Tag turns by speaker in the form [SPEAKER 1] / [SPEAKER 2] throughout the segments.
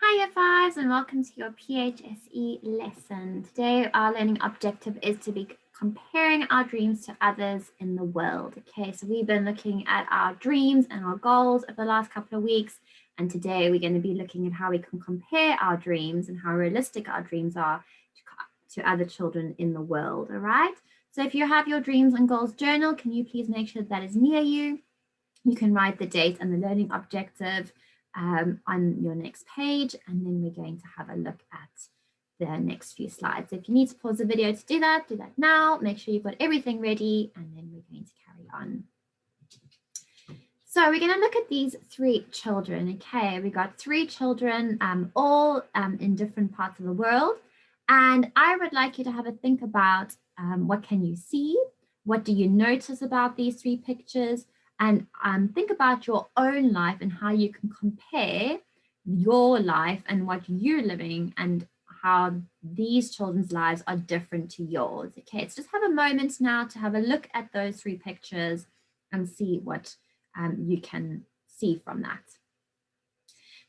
[SPEAKER 1] Hiya fives and welcome to your PHSE lesson. Today our learning objective is to be comparing our dreams to others in the world. Okay, so we've been looking at our dreams and our goals over the last couple of weeks, and today we're going to be looking at how we can compare our dreams and how realistic our dreams are to other children in the world. All right, so if you have your dreams and goals journal, can you please make sure that is near you? You can write the date and the learning objective on your next page, and then we're going to have a look at the next few slides. So if you need to pause the video to do that now. Make sure you've got everything ready, and then we're going to carry on. So we're going to look at these three children. Okay, we got three children, all in different parts of the world, and I would like you to have a think about what can you see, what do you notice about these three pictures, and think about your own life and how you can compare your life and what you're living and how these children's lives are different to yours. Okay, so just have a moment now to have a look at those three pictures and see what you can see from that.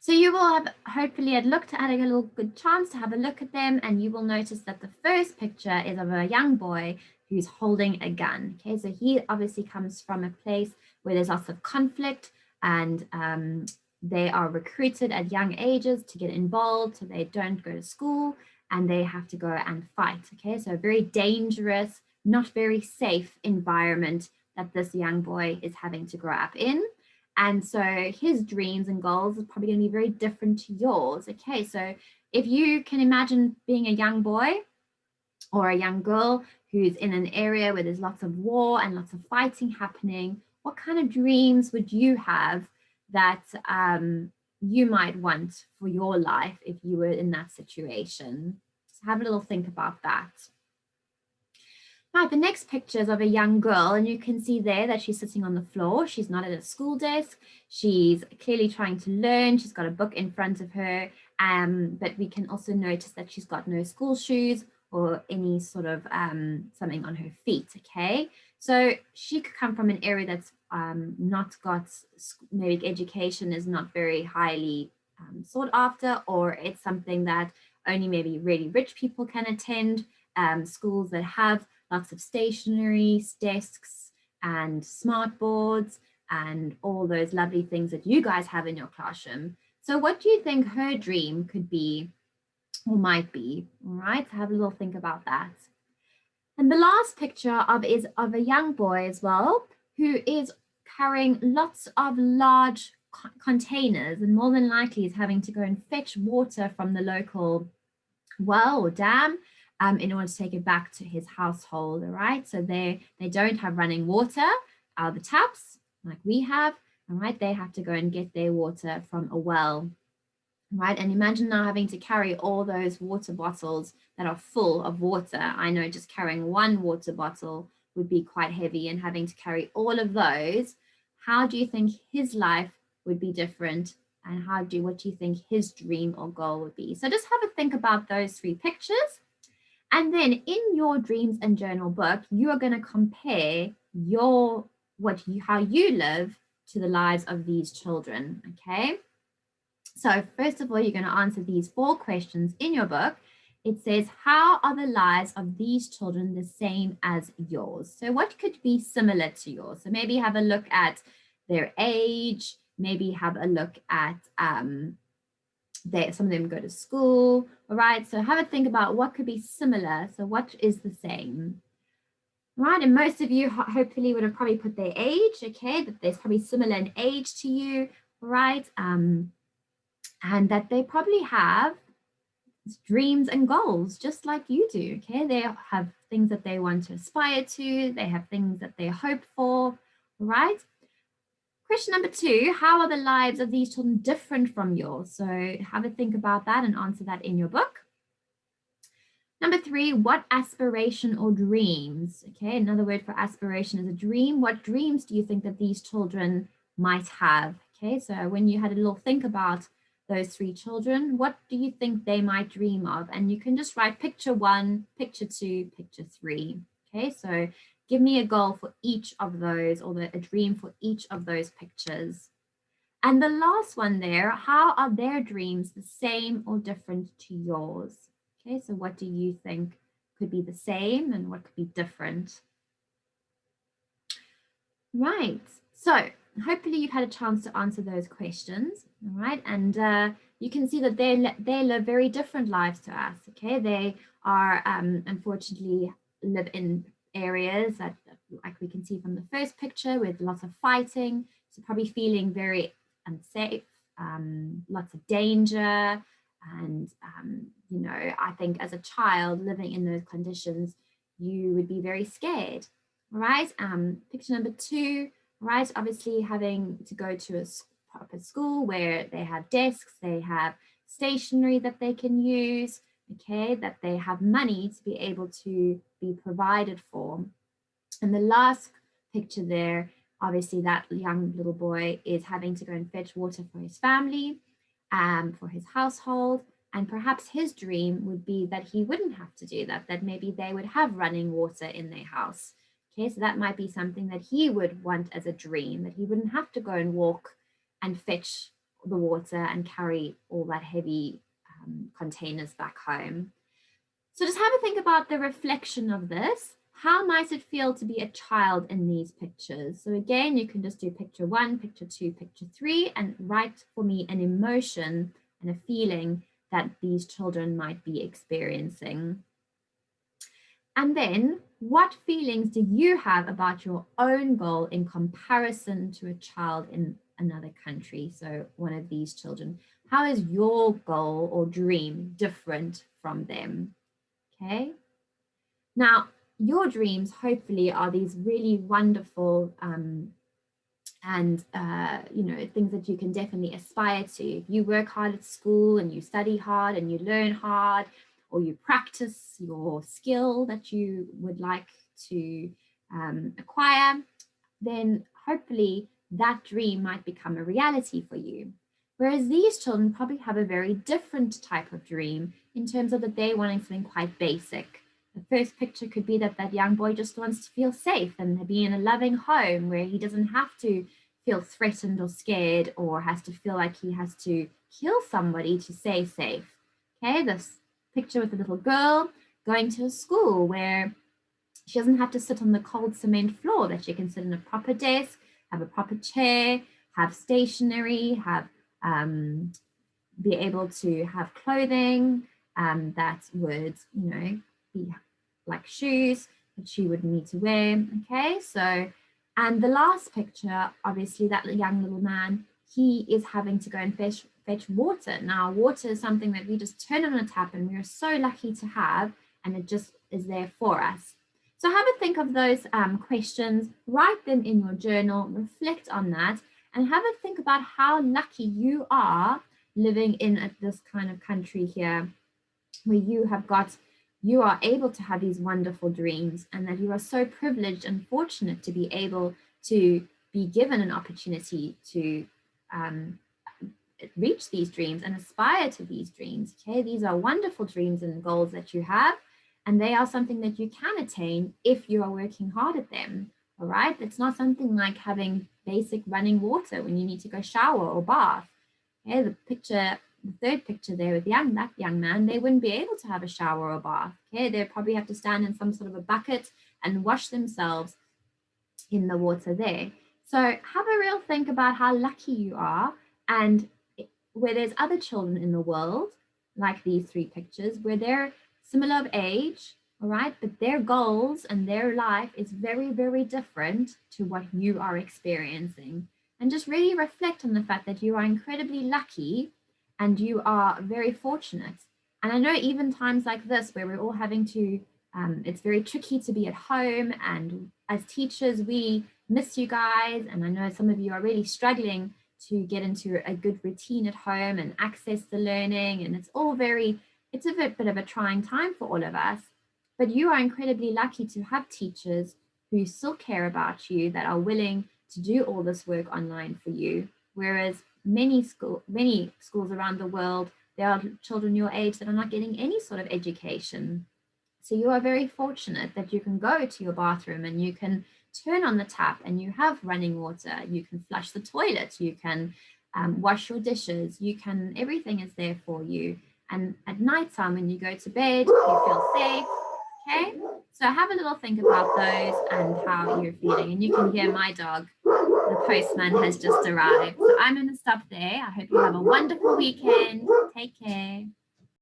[SPEAKER 1] So you will have hopefully had looked at a little good chance to have a look at them, and you will notice that the first picture is of a young boy who's holding a gun. Okay, so he obviously comes from a place where there's lots of conflict, and they are recruited at young ages to get involved, so they don't go to school and they have to go and fight. Okay, so a very dangerous, not very safe environment that this young boy is having to grow up in. And so his dreams and goals are probably going to be very different to yours. Okay, so if you can imagine being a young boy or a young girl who's in an area where there's lots of war and lots of fighting happening, what kind of dreams would you have that you might want for your life if you were in that situation? So have a little think about that. Now, the next picture is of a young girl, and you can see there that she's sitting on the floor. She's not at a school desk. She's clearly trying to learn. She's got a book in front of her, but we can also notice that she's got no school shoes or any sort of something on her feet. Okay, so she could come from an area that's not got, maybe education is not very highly sought after, or it's something that only maybe really rich people can attend, schools that have lots of stationery, desks, and smart boards, and all those lovely things that you guys have in your classroom. So what do you think her dream could be or might be? All right, so have a little think about that. And the last picture is of a young boy as well, who is carrying lots of large containers, and more than likely is having to go and fetch water from the local well or dam in order to take it back to his household. All right, so they don't have running water out of the taps like we have. All right, they have to go and get their water from a well. Right, and imagine now having to carry all those water bottles that are full of water. I know just carrying one water bottle would be quite heavy, and having to carry all of those, how do you think his life would be different, and what do you think his dream or goal would be? So just have a think about those three pictures. And then in your dreams and journal book, you are going to compare how you live to the lives of these children. Okay. So first of all, you're going to answer these 4 questions in your book. It says, how are the lives of these children the same as yours? So what could be similar to yours? So maybe have a look at their age, maybe have a look at some of them go to school. All right, so have a think about what could be similar. So what is the same? All right, and most of you hopefully would have probably put their age. Okay, that there's probably similar in age to you. All right, and that they probably have dreams and goals just like you do. Okay, they have things that they want to aspire to. They have things that they hope for. All right. Question number 2, how are the lives of these children different from yours? So have a think about that and answer that in your book. Number 3, what aspiration or dreams? Okay, another word for aspiration is a dream. What dreams do you think that these children might have? Okay, so when you had a little think about those 3 children, what do you think they might dream of? And you can just write picture 1, picture 2, picture 3. Okay, so give me a goal for each of those, or a dream for each of those pictures. And the last one there, how are their dreams the same or different to yours? Okay, so what do you think could be the same and what could be different? Right, so hopefully you've had a chance to answer those questions, all right? And you can see that they live very different lives to us, okay? They are unfortunately live in areas that, like we can see from the first picture, with lots of fighting, so probably feeling very unsafe, lots of danger. And, you know, I think as a child living in those conditions, you would be very scared. All right, picture number 2, right, obviously having to go to a proper school where they have desks, they have stationery that they can use, okay, that they have money to be able to be provided for. And the last picture there, obviously that young little boy is having to go and fetch water for his family, for his household. And perhaps his dream would be that he wouldn't have to do that, that maybe they would have running water in their house. Okay, so that might be something that he would want as a dream, that he wouldn't have to go and walk and fetch the water and carry all that heavy containers back home. So just have a think about the reflection of this. How might it feel to be a child in these pictures? So again, you can just do picture 1, picture 2, picture 3, and write for me an emotion and a feeling that these children might be experiencing. And then what feelings do you have about your own goal in comparison to a child in another country? So one of these children, how is your goal or dream different from them? Okay. Now, your dreams hopefully are these really wonderful and you know, things that you can definitely aspire to. If you work hard at school and you study hard and you learn hard, or you practice your skill that you would like to acquire, then hopefully that dream might become a reality for you. Whereas these children probably have a very different type of dream in terms of that they're wanting something quite basic. The first picture could be that that young boy just wants to feel safe and be in a loving home where he doesn't have to feel threatened or scared or has to feel like he has to kill somebody to stay safe. Okay, this picture with a little girl going to a school where she doesn't have to sit on the cold cement floor, that she can sit in a proper desk, have a proper chair, have stationery, have be able to have clothing that would, you know, be like shoes that she would need to wear. Okay, so, and the last picture, obviously that young little man, he is having to go and fetch water. Now, water is something that we just turn on a tap and we are so lucky to have, and it just is there for us. So have a think of those questions, write them in your journal, reflect on that, and have a think about how lucky you are living in this kind of country here, where you are able to have these wonderful dreams, and that you are so privileged and fortunate to be able to be given an opportunity to reach these dreams and aspire to these dreams. Okay, these are wonderful dreams and goals that you have, and they are something that you can attain if you are working hard at them. All right, it's not something like having basic running water when you need to go shower or bath. Okay, the third picture there with that young man, they wouldn't be able to have a shower or bath. Okay, they'd probably have to stand in some sort of a bucket and wash themselves in the water there. So have a real think about how lucky you are, and where there's other children in the world, like these 3 pictures, where they're similar of age, all right, but their goals and their life is very, very different to what you are experiencing. And just really reflect on the fact that you are incredibly lucky and you are very fortunate. And I know even times like this where we're all having to, it's very tricky to be at home, and as teachers, we miss you guys. And I know some of you are really struggling to get into a good routine at home and access the learning. And it's a bit of a trying time for all of us. But you are incredibly lucky to have teachers who still care about you, that are willing to do all this work online for you. Whereas many schools around the world, there are children your age that are not getting any sort of education. So you are very fortunate that you can go to your bathroom and you can turn on the tap and you have running water. You can flush the toilet. You can wash your dishes. Everything is there for you. And at nighttime, when you go to bed, you feel safe. Okay, so have a little think about those and how you're feeling. And you can hear my dog, the postman has just arrived. So I'm going to stop there. I hope you have a wonderful weekend. Take care.